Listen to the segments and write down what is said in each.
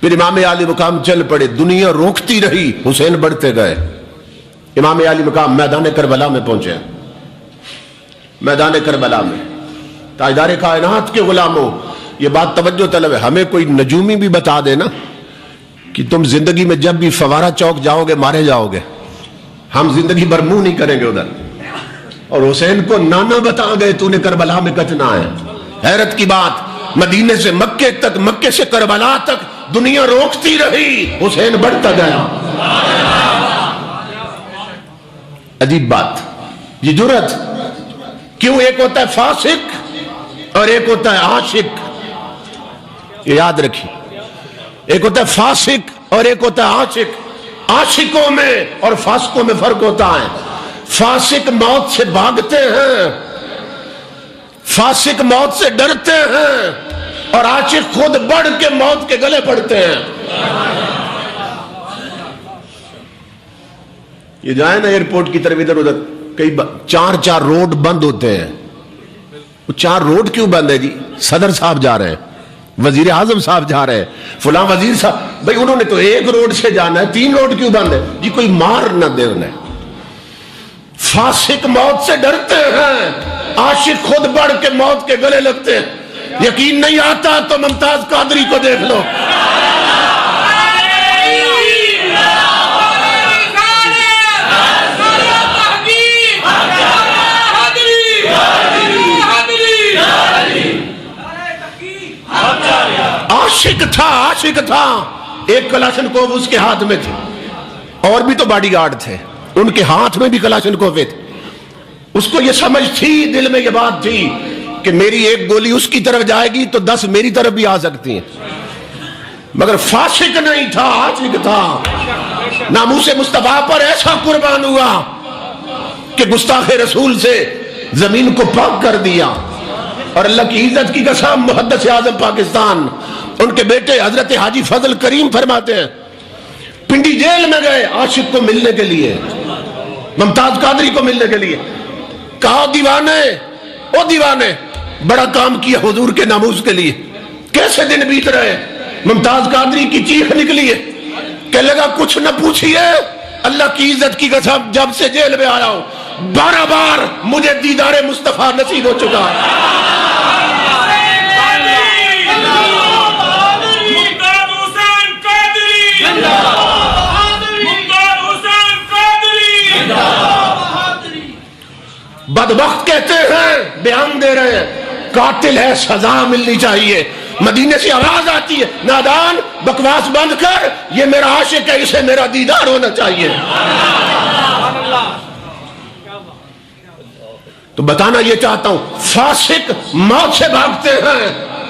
پھر امام عالی مقام چل پڑے، دنیا روکتی رہی، حسین بڑھتے گئے۔ امام عالی مقام میدان کربلا میں پہنچے۔ میدان کربلا میں تاجدار کائنات کے غلاموں، یہ بات توجہ طلب ہے، ہمیں کوئی نجومی بھی بتا دے نا کہ تم زندگی میں جب بھی فوارہ چوک جاؤ گے مارے جاؤ گے، ہم زندگی بھر منہ نہیں کریں گے ادھر۔ اور حسین کو نانا بتا گئے تو نے کربلا میں کٹنا ہے۔ حیرت کی بات، مدینے سے مکے تک، مکے سے کربلا تک دنیا روکتی رہی، حسین بڑھتا گیا۔ عجیب بات، یہ جرأت کیوں؟ ایک ہوتا ہے فاسق اور ایک ہوتا ہے عاشق، یہ یاد رکھیے، ایک ہوتا ہے فاسق اور ایک ہوتا ہے عاشق۔ عاشقوں میں اور فاسقوں میں فرق ہوتا ہے۔ فاسق موت سے بھاگتے ہیں، فاسق موت سے ڈرتے ہیں، اور عاشق خود بڑھ کے موت کے گلے پڑتے ہیں۔ یہ جائیں نا ایئرپورٹ کی طرف ادھر ادھر، کئی چار روڈ بند ہوتے ہیں۔ وہ 4 روڈ کیوں بند ہے جی؟ صدر صاحب جا رہے ہیں، وزیر اعظم صاحب جا رہے ہیں، فلاں وزیر صاحب، بھئی انہوں نے تو ایک روڈ سے جانا ہے، 3 روڈ کیوں بند ہے جی؟ کوئی مار نہ دے انہیں۔ فاسق موت سے ڈرتے ہیں، عاشق خود بڑھ کے موت کے گلے لگتے ہیں۔ یقین نہیں آتا تو ممتاز قادری کو دیکھ لو۔ عاشق تھا، ایک کلاشنکوف اس کے ہاتھ میں تھی، اور بھی تو باڈی گارڈ تھے، ان کے ہاتھ میں بھی کلاشنکوف تھے۔ اس کو یہ سمجھ تھی، دل میں یہ بات تھی کہ میری ایک گولی اس کی طرف جائے گی تو 10 میری طرف بھی آ سکتی ہیں، مگر فاسق نہیں تھا، عاشق تھا۔ ناموس مصطفیٰ پر ایسا قربان ہوا کہ گستاخ رسول سے زمین کو پاک کر دیا۔ اور اللہ کی عزت کی قسم، محدث اعظم پاکستان، ان کے بیٹے حضرت حاجی فضل کریم فرماتے ہیں، پنڈی جیل میں گئے عاشق کو ملنے کے لیے، ممتاز قادری کو ملنے کے لیے۔ کہا دیوانے، او دیوانے، بڑا کام کیا حضور کے ناموس کے لیے، کیسے دن بیت رہے؟ ممتاز قادری کی چیخ نکلی ہے کہ لگا کچھ نہ پوچھئے، اللہ کی عزت کی قسم، جب سے جیل میں آیا ہوں 12 بار مجھے دیدار مصطفیٰ نصیب ہو چکا ہے۔ بدبخت کہتے ہیں، بیان دے رہے ہیں، قاتل ہے سزا ملنی چاہیے۔ مدینے سے آواز آتی ہے، نادان بکواس بند کر، یہ میرا عاشق ہے، اسے میرا دیدار ہونا چاہیے۔ تو بتانا یہ چاہتا ہوں، فاسق موت سے بھاگتے ہیں،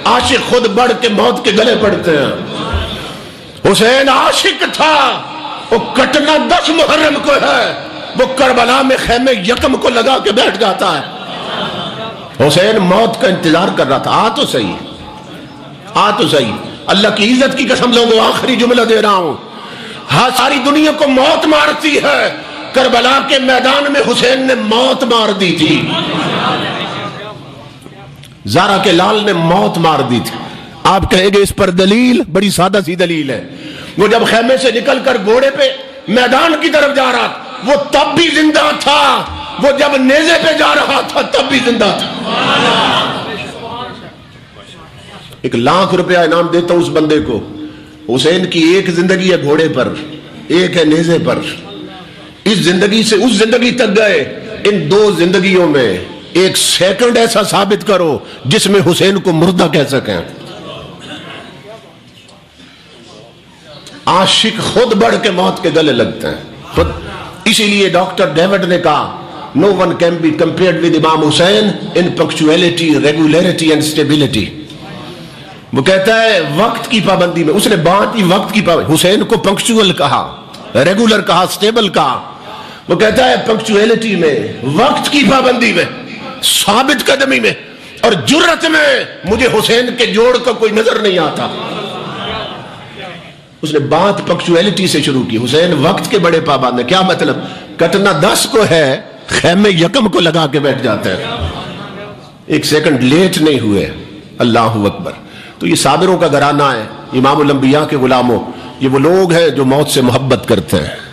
عاشق خود بڑھ کے موت کے گلے پڑتے ہیں۔ حسین عاشق تھا، وہ کٹنا 10 محرم کو ہے، وہ کربلا میں خیمے یکم کو لگا کے بیٹھ جاتا ہے۔ حسین موت کا انتظار کر رہا تھا، تو صحیح، اللہ کی عزت کی قسم لوگوں، آخری جملہ دے رہا ہوں، ہاں ساری دنیا کو موت مارتی ہے، کربلا کے میدان میں حسین نے موت مار دی تھی، زارا کے لال نے موت مار دی تھی۔ آپ کہیں گے اس پر دلیل؟ بڑی سادہ سی دلیل ہے، وہ جب خیمے سے نکل کر گھوڑے پہ میدان کی طرف جا رہا تھا، وہ تب بھی زندہ تھا، وہ جب نیزے پہ جا رہا تھا تب بھی زندہ تھا۔ 1 لاکھ روپیہ انعام دیتا ہوں اس بندے کو، حسین کی ایک زندگی ہے گھوڑے پر، ایک ہے نیزے پر، اس زندگی سے اس زندگی تک گئے، ان 2 زندگیوں میں 1 سیکنڈ ایسا ثابت کرو جس میں حسین کو مردہ کہہ سکیں۔ عاشق خود بڑھ کے موت کے گلے لگتے ہیں خود۔ اسی لیے ڈاکٹر ڈیوڈ نے کہا No one can be compared with Imam Hussein in punctuality, regularity and stability۔ وہ کہتا ہے وقت کی پابندی میں، اس نے بات ہی وقت کی پابندی، حسین کو پنکچوئل کہا، ریگولر کہا، سٹیبل کہا۔ وہ کہتا ہے پنکچویلٹی میں، وقت کی پابندی میں، ثابت قدمی میں اور جرأت میں مجھے حسین کے جوڑ کا کوئی نظر نہیں آتا۔ اس نے بات پنکچویلٹی سے شروع کی، حسین وقت کے بڑے پابند ہیں۔ کیا مطلب؟ کٹنا 10 کو ہے، خیمے یکم کو لگا کے بیٹھ جاتے ہیں، 1 سیکنڈ لیٹ نہیں ہوئے۔ اللہ اکبر۔ تو یہ صابروں کا گھرانہ ہے۔ امام الانبیاء کے غلاموں، یہ وہ لوگ ہیں جو موت سے محبت کرتے ہیں۔